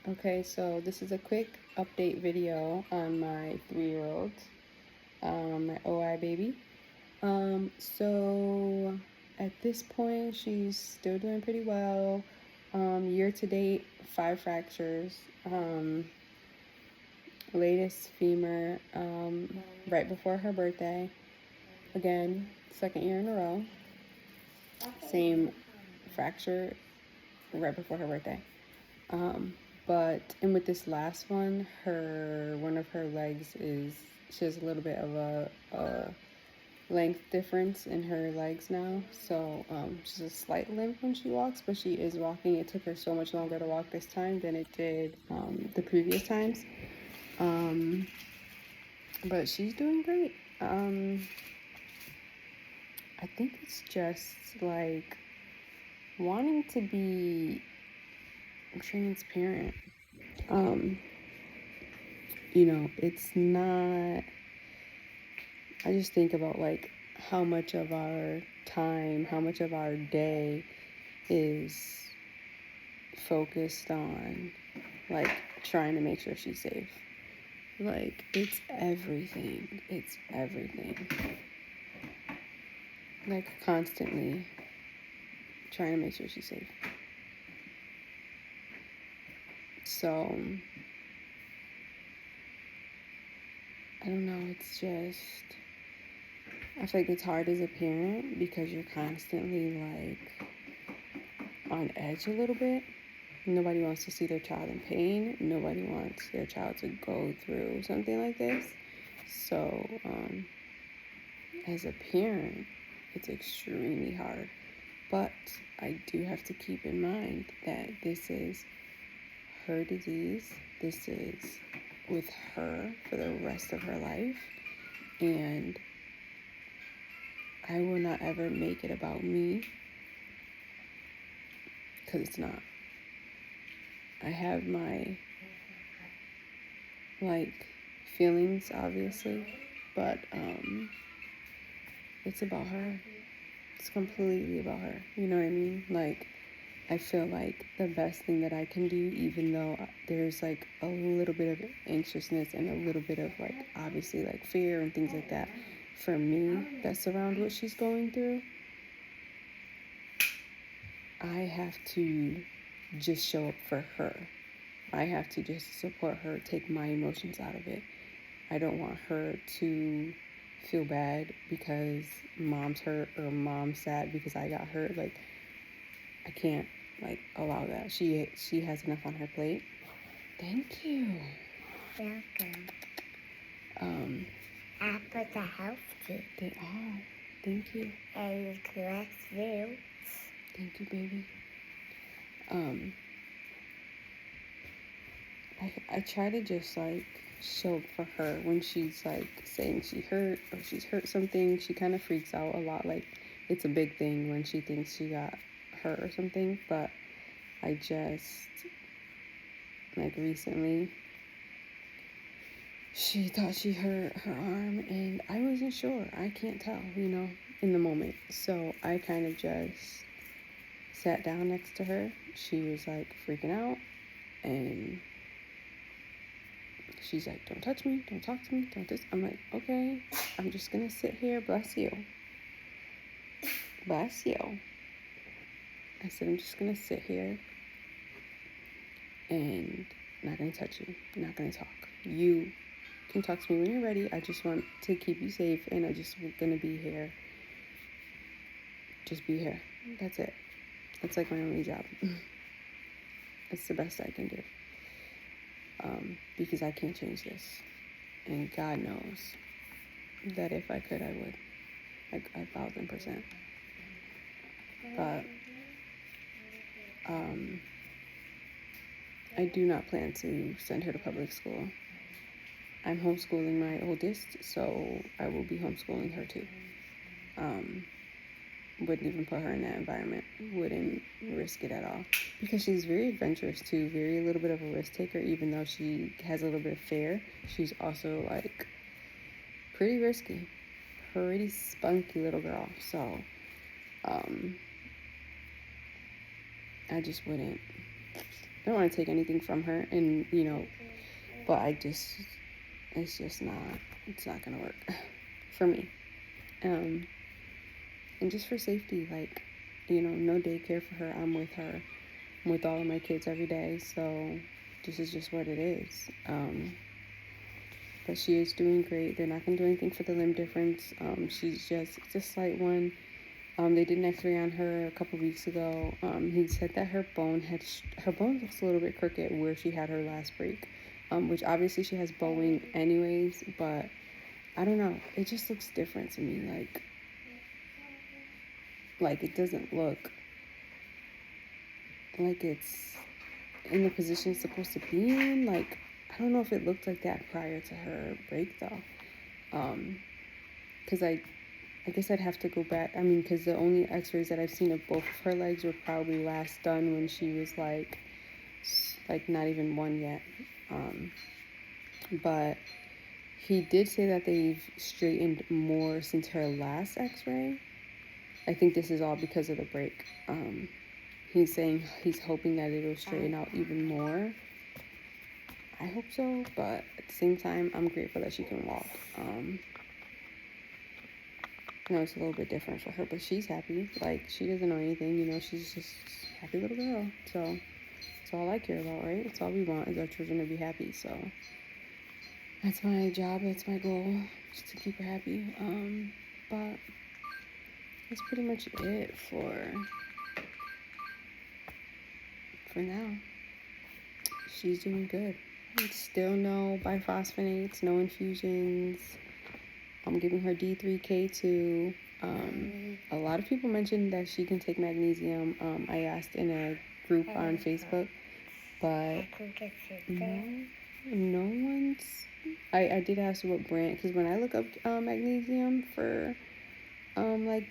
Okay, so this is a quick update video on my 3-year-old, my OI baby. So at this point, she's still doing pretty well. Year to date, 5 fractures. Latest femur, right before her birthday. Again, second year in a row. Same fracture right before her birthday. And with this last one, one of her legs she has a little bit of a length difference in her legs now. So she's a slight limp when she walks, but she is walking. It took her so much longer to walk this time than it did the previous times. But she's doing great. I think it's just like wanting to be transparent. It's not, I just think about like how much of our time, how much of our day is focused on like trying to make sure she's safe. Like it's everything. It's everything. Like constantly trying to make sure she's safe. So I don't know, it's just, I feel like it's hard as a parent because you're constantly like on edge a little bit. Nobody wants to see their child in pain. Nobody wants their child to go through something like this. So as a parent, it's extremely hard. But I do have to keep in mind that this is her disease. This is with her for the rest of her life. And I will not ever make it about me, because it's not. I have my feelings, obviously, but it's about her. It's completely about her. You know what I mean? Like, I feel like the best thing that I can do, even though there's like a little bit of anxiousness and a little bit of like obviously like fear and things like that for me that's around what she's going through, I have to just show up for her. I have to just support her, take my emotions out of it. I don't want her to feel bad because mom's hurt or mom's sad because I got hurt. Like, I can't allow that. She has enough on her plate. Thank you. Welcome. Apples are healthy. They are. Thank you. And correct view. Thank you, baby. I try to just like show up for her when she's like saying she hurt or she's hurt something. She kind of freaks out a lot. Like it's a big thing when she thinks she got hurt or something. But I just like recently she thought she hurt her arm and I wasn't sure. I can't tell, in the moment. So I kind of just sat down next to her. She was like freaking out and she's like, don't touch me, don't talk to me, don't this. I'm like, okay, I'm just gonna sit here, bless you. Bless you. I said, I'm just gonna sit here and not gonna touch you, not gonna talk. You can talk to me when you're ready. I just want to keep you safe and I just gonna be here. Just be here. That's it. That's like my only job. It's the best I can do. Because I can't change this. And God knows that if I could, I would. Like 1,000%. But I do not plan to send her to public school. I'm homeschooling my oldest, so I will be homeschooling her too. Wouldn't even put her in that environment. Wouldn't risk it at all. Because she's very adventurous too, very little bit of a risk taker, even though she has a little bit of fear. She's also like pretty risky. Pretty spunky little girl. So I just wouldn't don't want to take anything from her, and but it's just not, it's not gonna work for me. And just for safety, like, no daycare for her. I'm with her. I'm with all of my kids every day, so this is just what it is. But she is doing great. They're not gonna do anything for the limb difference. She's just, it's a slight one. They did an X-ray on her a couple weeks ago. He said that her bone looks a little bit crooked where she had her last break, which obviously she has bowing anyways. But I don't know. It just looks different to me. Like it doesn't look like it's in the position it's supposed to be in. Like, I don't know if it looked like that prior to her break though. Because I guess I'd have to go back. I mean, because the only X-rays that I've seen of both of her legs were probably last done when she was like not even one yet. But he did say that they've straightened more since her last X-ray. I think this is all because of the break. He's saying he's hoping that it'll straighten out even more. I hope so, but at the same time, I'm grateful that she can walk. I know it's a little bit different for her, but she's happy. Like, she doesn't know anything, she's just a happy little girl. So that's all I care about, right? That's all we want is our children to be happy. So that's my job, that's my goal, just to keep her happy. But that's pretty much it for now. She's doing good. Still no biphosphonates, no infusions. I'm giving her D3K2. A lot of people mentioned that she can take magnesium. I asked in a group on Facebook, but no one's. I did ask what brand, because when I look up magnesium for like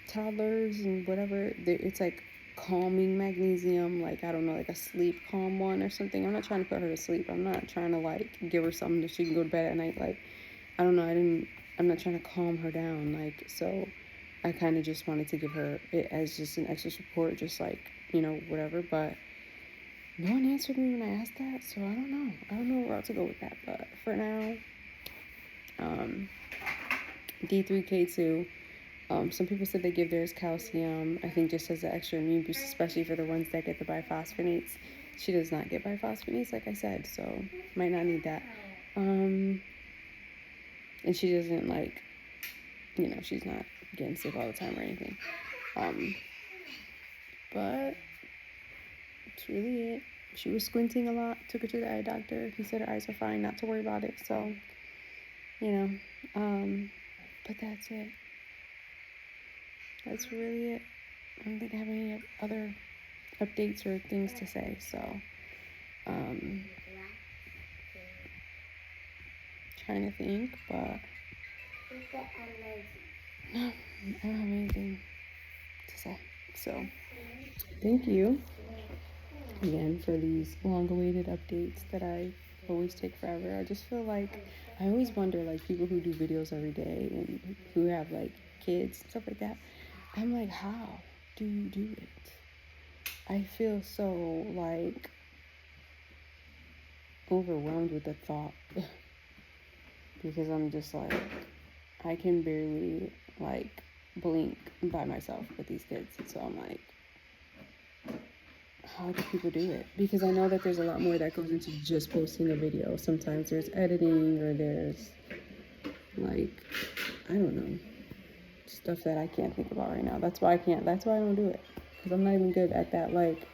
toddlers and whatever, it's like calming magnesium, like, I don't know, like a sleep calm one or something. I'm not trying to put her to sleep. I'm not trying to like give her something that she can go to bed at night. Like, I don't know, I'm not trying to calm her down. Like, so I kind of just wanted to give her it as just an extra support, just like, whatever. But no one answered me when I asked that, so I don't know where else to go with that. But for now, D3K2. Some people said they give theirs calcium, I think just as an extra immune boost, especially for the ones that get the biphosphonates. She does not get biphosphonates, like I said, so might not need that. And she doesn't, like, she's not getting sick all the time or anything. But that's really it. She was squinting a lot. Took her to the eye doctor. He said her eyes are fine, not to worry about it. So, but that's it. That's really it. I don't think I have any other updates or things to say. So, trying to think, but no, I don't have anything to say. So, thank you again for these long-awaited updates that I always take forever. I just feel like I always wonder, like, people who do videos every day and who have like kids and stuff like that. I'm like, how do you do it? I feel so like overwhelmed with the thought because I'm just like, I can barely like blink by myself with these kids. So I'm like, how do people do it? Because I know that there's a lot more that goes into just posting a video. Sometimes there's editing, or there's like, I don't know, stuff that I can't think about right now. That's why I don't do it, because I'm not even good at that. Like,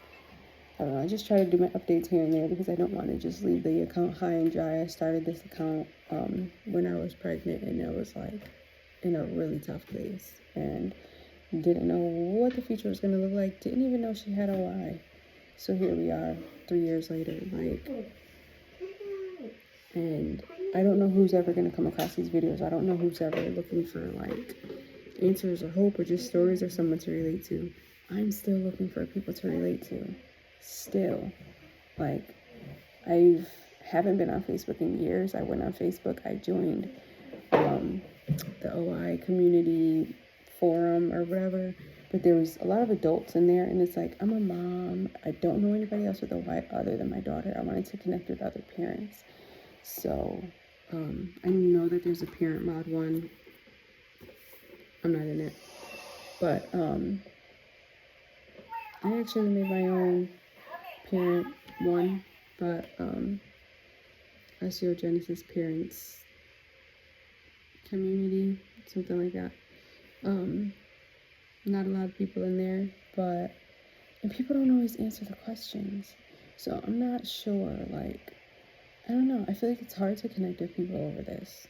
I don't know, I just try to do my updates here and there because I don't want to just leave the account high and dry. I started this account when I was pregnant, and it was like in a really tough place, and didn't know what the future was going to look like. Didn't even know she had a Y. So here we are 3 years later, like, and I don't know who's ever going to come across these videos. I don't know who's ever looking for like answers or hope or just stories or someone to relate to. I'm still looking for people to relate to. Still. Like, I haven't been on Facebook in years. I went on Facebook. I joined the OI community forum or whatever, but there was a lot of adults in there, and it's like, I'm a mom. I don't know anybody else with a Y other than my daughter. I wanted to connect with other parents. So I know that there's a parent mod one. I'm not in it. But I actually made my own parent one, but Osteogenesis parents community, something like that. Not a lot of people in there, and people don't always answer the questions. So I'm not sure, like, I don't know. I feel like it's hard to connect with people over this.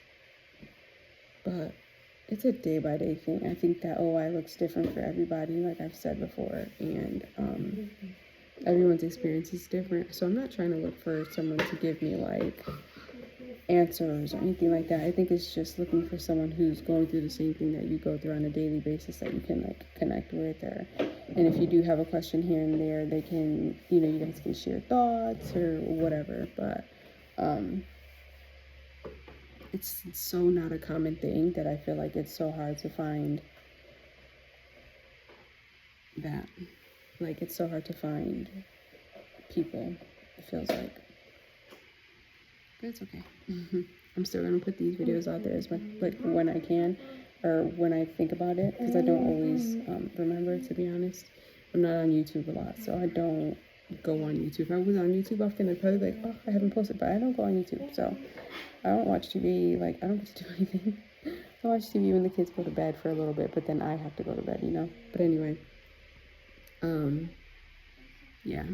But it's a day by day thing. I think that OI looks different for everybody, like I've said before, and everyone's experience is different. So I'm not trying to look for someone to give me like answers or anything like that. I think it's just looking for someone who's going through the same thing that you go through on a daily basis that you can like connect with, and if you do have a question here and there, they can, you guys can share thoughts or whatever. But it's so not a common thing that I feel like it's so hard to find that. Like, it's so hard to find people, it feels like. But it's okay. I'm still gonna put these videos out there as much, like, when I can, or when I think about it, because I don't always remember, to be honest. I'm not on YouTube a lot, so I don't go on YouTube. If I was on YouTube often, I'd probably be like, oh, I haven't posted, but I don't go on YouTube, so I don't watch TV. Like, I don't get to do anything. I watch TV when the kids go to bed for a little bit, but then I have to go to bed, But anyway, yeah,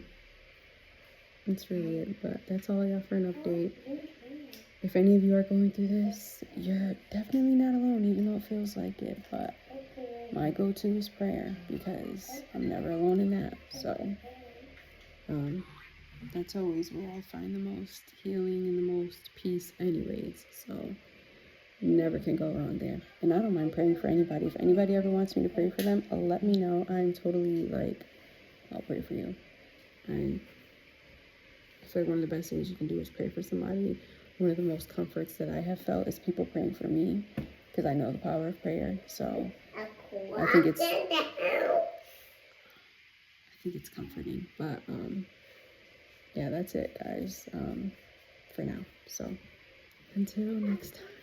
that's really it. But that's all I got for an update. If any of you are going through this, you're definitely not alone, even though it feels like it. But my go-to is prayer, because I'm never alone in that. So that's always where I find the most healing and the most peace anyways. So never can go wrong there. And I don't mind praying for anybody. If anybody ever wants me to pray for them, let me know. I'm totally like, I'll pray for you. I feel like one of the best things you can do is pray for somebody. One of the most comforts that I have felt is people praying for me, because I know the power of prayer. So I think it's comforting. But yeah, that's it, guys, for now. So until next time.